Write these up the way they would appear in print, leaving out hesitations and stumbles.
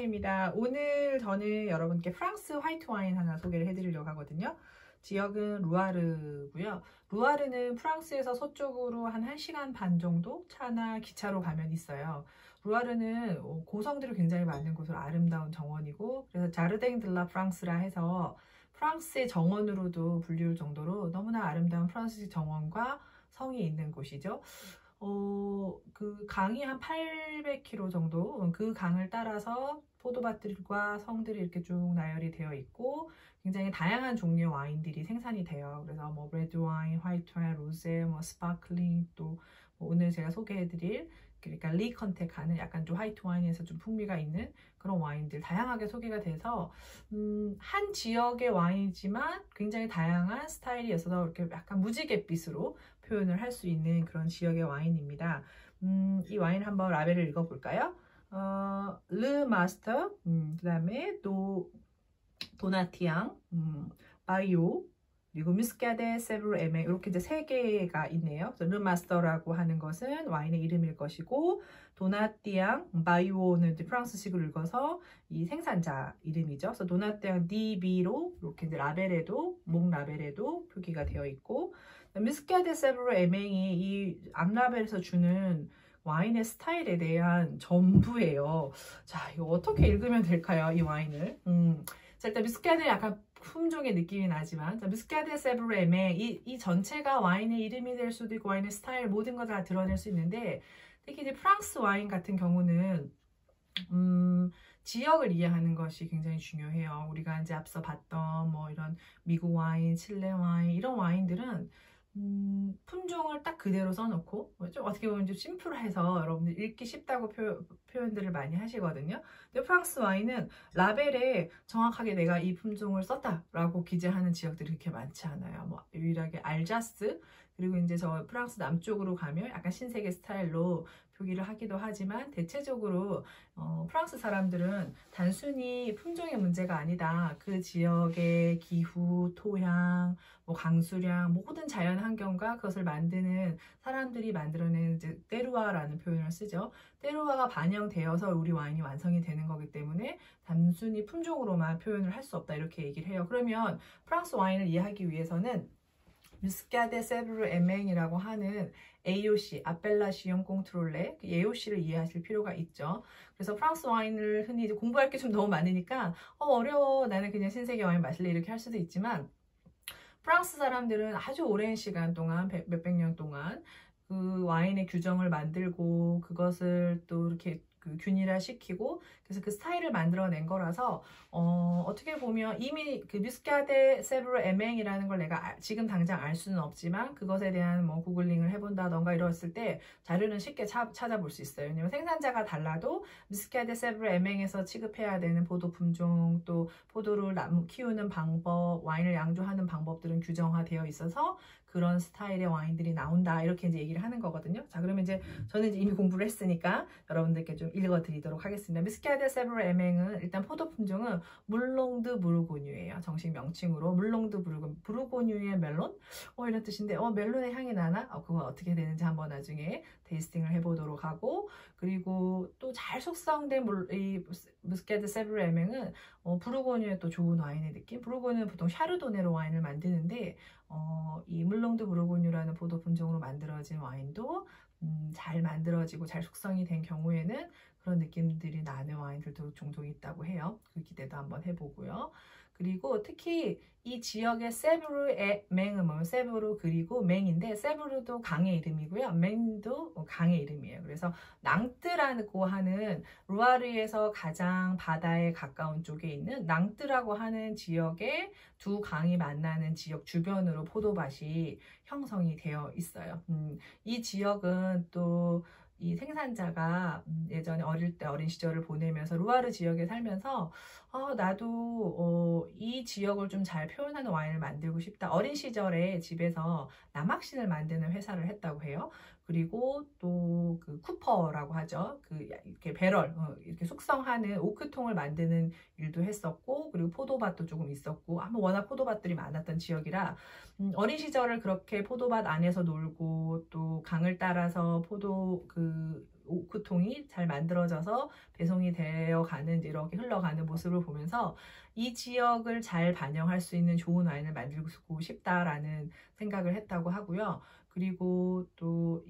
안녕하세요입니다. 오늘 저는 여러분께 프랑스 화이트 와인 하나 소개를 해드리려고 하거든요. 지역은 루아르고요. 루아르는 프랑스에서 서쪽으로 한 1시간 반 정도 차나 기차로 가면 있어요. 루아르는 고성들이 굉장히 많은 곳으로 아름다운 정원이고, 그래서 자르댕 들라 프랑스라 해서 프랑스의 정원으로도 불리울 정도로 너무나 아름다운 프랑스식 정원과 성이 있는 곳이죠. 그 강이 한 800km 정도, 그 강을 따라서 포도밭들과 성들이 이렇게 쭉 나열이 되어 있고, 굉장히 다양한 종류의 와인들이 생산이 돼요. 그래서 뭐 레드 와인, 화이트 와인, 로제, 뭐 스파클링, 또 뭐 오늘 제가 소개해드릴 그러니까 리컨텍하는 약간 좀 화이트 와인에서 좀 풍미가 있는 그런 와인들 다양하게 소개가 돼서 한 지역의 와인이지만 굉장히 다양한 스타일이 있어서 이렇게 약간 무지갯빛으로 표현을 할 수 있는 그런 지역의 와인입니다. 이 와인 한번 라벨을 읽어볼까요? 르 마스터, 그 다음에 도나티앙, 바이오, 그리고 뮤스카데, 세브르 에메 이렇게 이제 세 개가 있네요. 그래서 르 마스터라고 하는 것은 와인의 이름일 것이고, 도나티앙, 바이오는 이제 프랑스식으로 읽어서 이 생산자 이름이죠. 그래서 도나티앙 DB로 이렇게 이제 라벨에도 목 라벨에도 표기가 되어 있고, 뮤스카데, 세브르 에메이 이 앞라벨에서 주는 와인의 스타일에 대한 전부예요. 자, 이거 어떻게 읽으면 될까요? 이 와인을. 자, 일단 뮤스카드는 약간 품종의 느낌이 나지만, 뮤스카드 세브레메 이 전체가 와인의 이름이 될 수도 있고 와인의 스타일 모든 걸 다 드러낼 수 있는데, 특히 이제 프랑스 와인 같은 경우는 지역을 이해하는 것이 굉장히 중요해요. 우리가 이제 앞서 봤던 뭐 이런 미국 와인, 칠레 와인 이런 와인들은 품종을 딱 그대로 써놓고 좀 어떻게 보면 좀 심플해서 여러분들 읽기 쉽다고 표현들을 많이 하시거든요. 근데 프랑스 와인은 라벨에 정확하게 내가 이 품종을 썼다라고 기재하는 지역들이 그렇게 많지 않아요. 뭐 유일하게 알자스, 그리고 이제 저 프랑스 남쪽으로 가면 약간 신세계 스타일로 표기를 하기도 하지만, 대체적으로 프랑스 사람들은 단순히 품종의 문제가 아니다. 그 지역의 기후, 토양, 뭐 강수량, 모든 자연 환경과 그것을 만드는 사람들이 만들어낸 이제 테루아라는 표현을 쓰죠. 테루아가 반영되어서 우리 와인이 완성이 되는 거기 때문에 단순히 품종으로만 표현을 할 수 없다, 이렇게 얘기를 해요. 그러면 프랑스 와인을 이해하기 위해서는 뮤스카데 세브르 에맹이라고 하는 AOC, 아펠라시옹 꽁트롤레, AOC를 이해하실 필요가 있죠. 그래서 프랑스 와인을 흔히 이제 공부할 게 좀 너무 많으니까 어려워, 나는 그냥 신세계 와인 마실래, 이렇게 할 수도 있지만, 프랑스 사람들은 아주 오랜 시간 동안, 몇백 년 동안 그 와인의 규정을 만들고 그것을 또 이렇게 그 균일화 시키고, 그래서 그 스타일을 만들어낸 거라서 어떻게 보면 이미 그 뮤스카데 세브르 에맹이라는 걸 내가 지금 당장 알 수는 없지만, 그것에 대한 뭐 구글링을 해본다던가 이랬을 때 자료는 쉽게 찾아볼 수 있어요. 왜냐면 생산자가 달라도 뮤스카데 세브르 에맹에서 취급해야 되는 포도 품종, 또 포도를 키우는 방법, 와인을 양조하는 방법들은 규정화되어 있어서 그런 스타일의 와인들이 나온다, 이렇게 이제 얘기를 하는 거거든요. 자, 그러면 이제 저는 이제 이미 공부를 했으니까 여러분들께 좀 읽어드리도록 하겠습니다. 뮤스카데 세브르 에맹은 일단 포도 품종은 물롱드 부르고뉴예요. 정식 명칭으로 물롱드 부르고뉴의 멜론? 이런 뜻인데 멜론의 향이 나나? 그거 어떻게 되는지 한번 나중에 테이스팅을 해보도록 하고, 그리고 또 잘 숙성된 이 뮤스카데 세브르 에맹은 부르고뉴의 또 좋은 와인의 느낌? 부르고뉴는 보통 샤르도네로 와인을 만드는데, 이 물롱드 부르고뉴라는 포도 품종으로 만들어진 와인도 잘 만들어지고 잘 숙성이 된 경우에는 그런 느낌들이 나는 와인들도 종종 있다고 해요. 그 기대도 한번 해보고요. 그리고 특히 이 지역의 세브르 맹은 세브르 그리고 맹인데, 세브르도 강의 이름이고요, 맹도 강의 이름이에요. 그래서 낭뜨라고 하는 루아르에서 가장 바다에 가까운 쪽에 있는 낭뜨라고 하는 지역에 두 강이 만나는 지역 주변으로 포도밭이 형성이 되어 있어요. 이 지역은 또 이 생산자가 예전에 어린 시절을 보내면서 루아르 지역에 살면서 나도 이 지역을 좀 잘 표현하는 와인을 만들고 싶다. 어린 시절에 집에서 남학신을 만드는 회사를 했다고 해요. 그리고 또 그 쿠퍼라고 하죠. 그 이렇게 배럴, 이렇게 숙성하는 오크통을 만드는 일도 했었고, 그리고 포도밭도 조금 있었고, 워낙 포도밭들이 많았던 지역이라 어린 시절을 그렇게 포도밭 안에서 놀고, 또 강을 따라서 포도 그 오크통이 잘 만들어져서 배송이 되어 가는, 이렇게 흘러가는 모습을 보면서 이 지역을 잘 반영할 수 있는 좋은 와인을 만들고 싶다라는 생각을 했다고 하고요. 그리고 또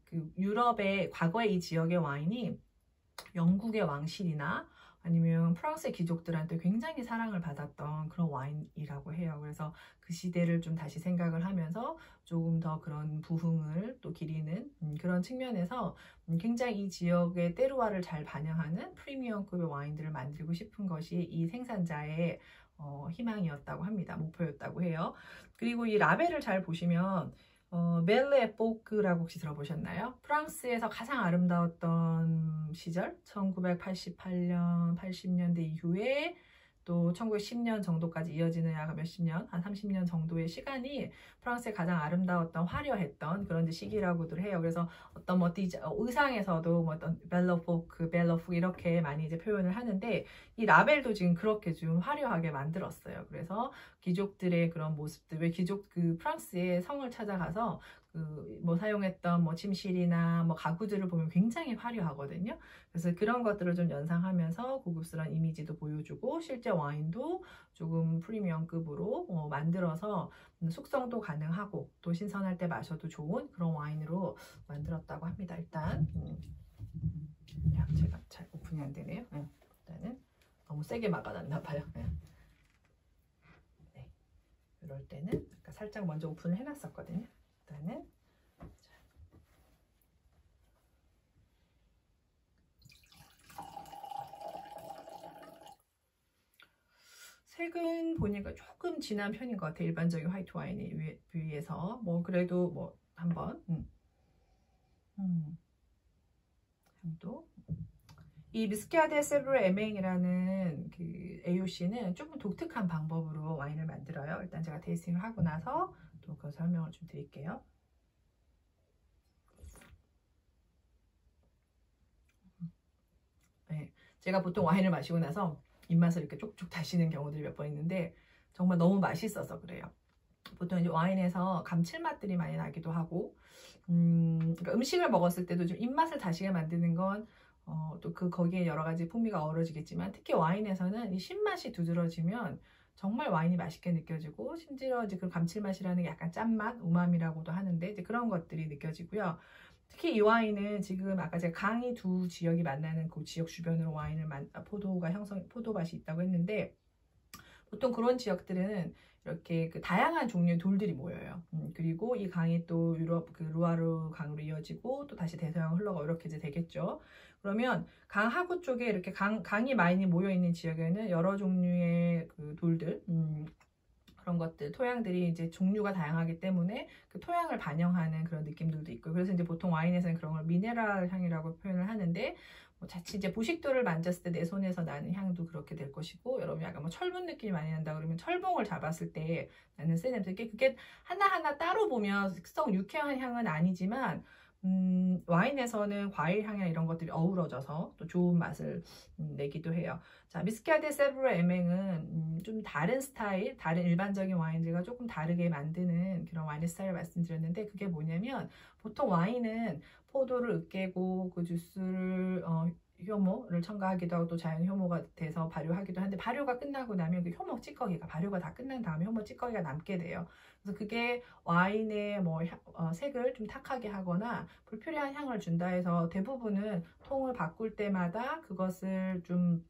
그 유럽의 과거의 이 지역의 와인이 영국의 왕실이나 아니면 프랑스의 귀족들한테 굉장히 사랑을 받았던 그런 와인이라고 해요. 그래서 그 시대를 좀 다시 생각을 하면서 조금 더 그런 부흥을 또 기리는 그런 측면에서 굉장히 이 지역의 때루아를 잘 반영하는 프리미엄급의 와인들을 만들고 싶은 것이 이 생산자의 희망이었다고 합니다. 목표였다고 해요. 그리고 이 라벨을 잘 보시면 멜레 에포크라고 혹시 들어보셨나요? 프랑스에서 가장 아름다웠던 시절 1988년, 80년대 이후에 또 1910년 정도까지 이어지는 약 몇십 년, 한 30년 정도의 시간이 프랑스의 가장 아름다웠던 화려했던 그런 시기라고들 해요. 그래서 어떤 뭐 의상에서도 뭐 어떤 벨로포크, 벨로프 이렇게 많이 이제 표현을 하는데 이 라벨도 지금 그렇게 좀 화려하게 만들었어요. 그래서 귀족들의 그런 모습들, 왜 귀족 그 프랑스의 성을 찾아가서 뭐 사용했던 뭐 침실이나 뭐 가구들을 보면 굉장히 화려하거든요. 그래서 그런 것들을 좀 연상하면서 고급스러운 이미지도 보여주고 실제 와인도 조금 프리미엄급으로 만들어서 숙성도 가능하고 또 신선할 때 마셔도 좋은 그런 와인으로 만들었다고 합니다. 일단 제가 잘 오픈이 안 되네요. 일단은 너무 세게 막아놨나 봐요. 네. 이럴 때는 살짝 먼저 오픈을 해놨었거든요. 일단은 색은 보니까 조금 진한 편인 것 같아요. 일반적인 화이트 와인에 비해서 뭐 그래도 뭐 한번 향도 이 미스키아데 세브르 에맹이라는 그 AOC는 조금 독특한 방법으로 와인을 만들어요. 일단 제가 테이스팅을 하고 나서 또 그 설명을 좀 드릴게요. 네, 제가 보통 와인을 마시고 나서 입맛을 이렇게 쪽쪽 다시는 경우들이 몇 번 있는데 정말 너무 맛있어서 그래요. 보통 이제 와인에서 감칠맛들이 많이 나기도 하고 그러니까 음식을 먹었을 때도 좀 입맛을 다시게 만드는 건 또 거기에 여러 가지 풍미가 어우러지겠지만 특히 와인에서는 이 신맛이 두드러지면 정말 와인이 맛있게 느껴지고 심지어 이제 그 감칠맛이라는 게 약간 짠맛, 우마미라고도 하는데 이제 그런 것들이 느껴지고요. 특히 이 와인은 지금 아까 제가 강이 두 지역이 만나는 그 지역 주변으로 와인을 포도밭이 있다고 했는데 보통 그런 지역들은 이렇게 그 다양한 종류의 돌들이 모여요. 그리고 이 강이 또 유럽 그 루아르 강으로 이어지고 또 다시 대서양 흘러가 이렇게 이제 되겠죠. 그러면 강 하구 쪽에 이렇게 강이 많이 모여 있는 지역에는 여러 종류의 그 돌들, 그런 것들, 토양들이 이제 종류가 다양하기 때문에 그 토양을 반영하는 그런 느낌들도 있고, 그래서 이제 보통 와인에서는 그런 걸 미네랄 향이라고 표현을 하는데, 뭐 자칫 이제 부식돌을 만졌을 때 내 손에서 나는 향도 그렇게 될 것이고, 여러분 약간 뭐 철분 느낌이 많이 난다 그러면 철봉을 잡았을 때 나는 새 냄새. 그게 하나하나 따로 보면 썩 유쾌한 향은 아니지만, 와인에서는 과일 향이나 이런 것들이 어우러져서 또 좋은 맛을 내기도 해요. 자, 미스키아데 세브르 에맹은 좀 다른 스타일, 다른 일반적인 와인들과 조금 다르게 만드는 그런 와인의 스타일을 말씀드렸는데, 그게 뭐냐면 보통 와인은 포도를 으깨고 그 주스를 효모를 첨가하기도 하고 또 자연 효모가 돼서 발효하기도 하는데, 발효가 끝나고 나면 그 효모 찌꺼기가, 발효가 다 끝난 다음에 효모 찌꺼기가 남게 돼요. 그래서 그게 와인의 뭐 색을 좀 탁하게 하거나 불필요한 향을 준다 해서 대부분은 통을 바꿀 때마다 그것을 좀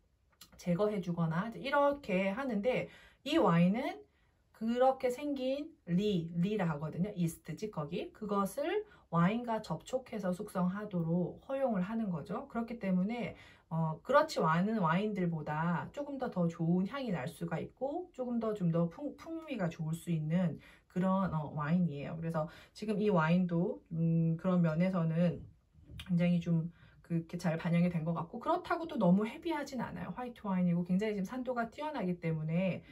제거해 주거나 이렇게 하는데, 이 와인은 그렇게 생긴 리라 하거든요. 이스트 찌꺼기. 그것을 와인과 접촉해서 숙성하도록 허용을 하는 거죠. 그렇기 때문에 그렇지 않은 와인들보다 조금 더 좋은 향이 날 수가 있고 조금 더 풍미가 좋을 수 있는 그런 와인이에요. 그래서 지금 이 와인도 그런 면에서는 굉장히 좀 그렇게 잘 반영이 된 것 같고, 그렇다고 또 너무 헤비하진 않아요. 화이트 와인이고 굉장히 지금 산도가 뛰어나기 때문에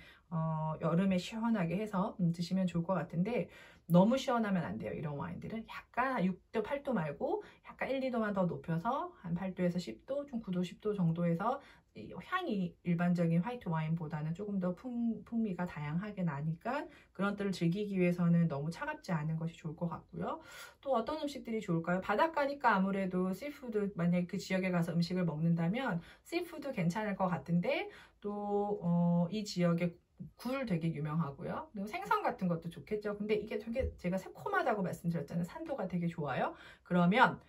여름에 시원하게 해서 드시면 좋을 것 같은데, 너무 시원하면 안 돼요. 이런 와인들은 약간 6도, 8도 말고 약간 1, 2도만 더 높여서 한 8도에서 10도, 좀 9도, 10도 정도에서 이 향이 일반적인 화이트 와인보다는 조금 더 풍미가 다양하게 나니까 그런 때를 즐기기 위해서는 너무 차갑지 않은 것이 좋을 것 같고요. 또 어떤 음식들이 좋을까요? 바닷가니까 아무래도 씨푸드, 만약에 그 지역에 가서 음식을 먹는다면 씨푸드 괜찮을 것 같은데 또 이 지역에 굴 되게 유명하고요. 그리고 생선 같은 것도 좋겠죠. 근데 이게 되게 제가 새콤하다고 말씀드렸잖아요. 산도가 되게 좋아요. 그러면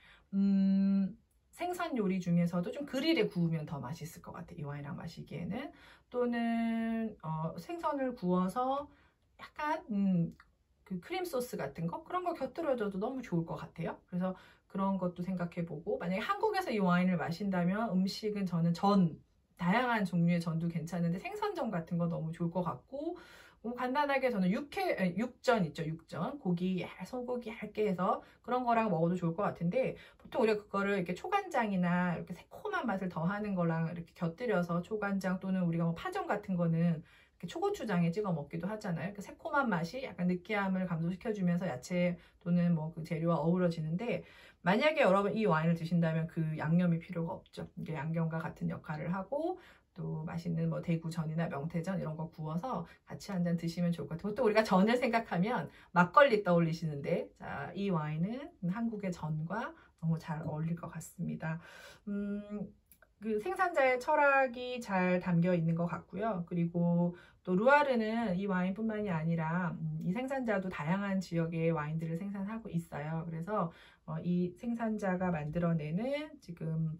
생선 요리 중에서도 좀 그릴에 구우면 더 맛있을 것 같아요. 이 와인이랑 마시기에는. 또는 생선을 구워서 약간 그 크림 소스 같은 거 그런 거 곁들여줘도 너무 좋을 것 같아요. 그래서 그런 것도 생각해보고, 만약에 한국에서 이 와인을 마신다면 음식은 저는 다양한 종류의 전도 괜찮은데 생선전 같은 거 너무 좋을 것 같고, 간단하게 저는 육전 있죠. 육전 고기 소고기 얇게 해서 그런 거랑 먹어도 좋을 것 같은데, 보통 우리가 그거를 이렇게 초간장이나 이렇게 새콤한 맛을 더하는 거랑 이렇게 곁들여서 초간장 또는 우리가 뭐 파전 같은 거는 이렇게 초고추장에 찍어 먹기도 하잖아요. 그 새콤한 맛이 약간 느끼함을 감소시켜주면서 야채 또는 뭐 그 재료와 어우러지는데, 만약에 여러분 이 와인을 드신다면 그 양념이 필요가 없죠. 이게 양념과 같은 역할을 하고 또 맛있는 뭐 대구전이나 명태전 이런 거 구워서 같이 한 잔 드시면 좋을 것 같아요. 보통 우리가 전을 생각하면 막걸리 떠올리시는데, 자, 이 와인은 한국의 전과 너무 잘 어울릴 것 같습니다. 그 생산자의 철학이 잘 담겨 있는 것 같고요. 그리고 또 루아르는 이 와인뿐만이 아니라 이 생산자도 다양한 지역의 와인들을 생산하고 있어요. 그래서 이 생산자가 만들어내는 지금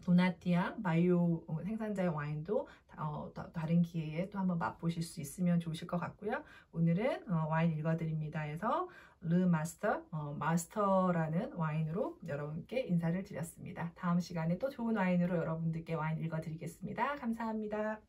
도나티앙 바이오 생산자의 와인도 다른 기회에 또 한번 맛보실 수 있으면 좋으실 것 같고요. 오늘은 와인 읽어드립니다에서 르 마스터, 마스터라는 와인으로 여러분께 인사를 드렸습니다. 다음 시간에 또 좋은 와인으로 여러분들께 와인 읽어드리겠습니다. 감사합니다.